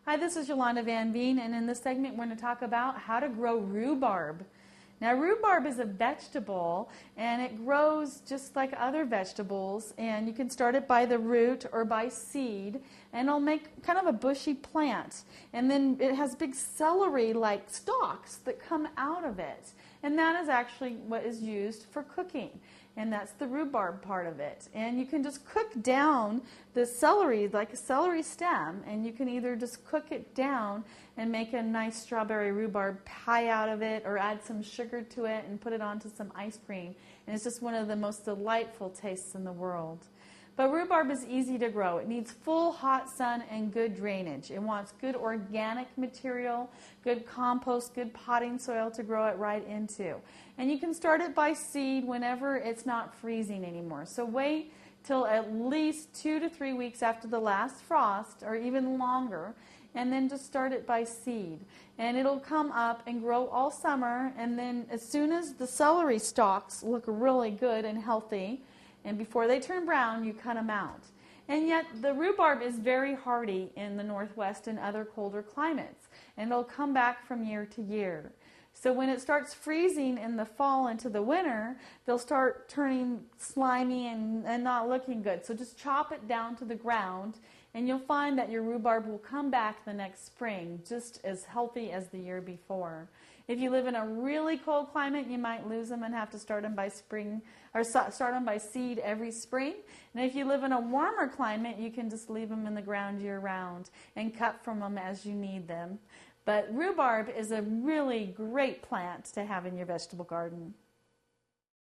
Hi, this is Yolanda Van Veen, and in this segment we're going to talk about how to grow rhubarb. Now, rhubarb is a vegetable, and it grows just like other vegetables, and you can start it by the root or by seed, and it'll make kind of a bushy plant. And then it has big celery-like stalks that come out of it, and that is actually what is used for cooking, and that's the rhubarb part of it. And you can just cook down the celery like a celery stem, and you can either just cook it down and make a nice strawberry rhubarb pie out of it, or add some sugar to it and put it onto some ice cream. And it's just one of the most delightful tastes in the world. But rhubarb is easy to grow. It needs full hot sun and good drainage. It wants good organic material, good compost, good potting soil to grow it right into. And you can start it by seed whenever it's not freezing anymore. So wait till at least 2 to 3 weeks after the last frost, or even longer, and then just start it by seed. And it'll come up and grow all summer, and then as soon as the celery stalks look really good and healthy, and before they turn brown, you cut them out. And yet the rhubarb is very hardy in the Northwest and other colder climates, and it'll come back from year to year. So when it starts freezing in the fall into the winter, they'll start turning slimy and not looking good. So just chop it down to the ground, and you'll find that your rhubarb will come back the next spring just as healthy as the year before. If you live in a really cold climate, you might lose them and have to start them by spring, or start them by seed every spring. And if you live in a warmer climate, you can just leave them in the ground year-round and cut from them as you need them. But rhubarb is a really great plant to have in your vegetable garden.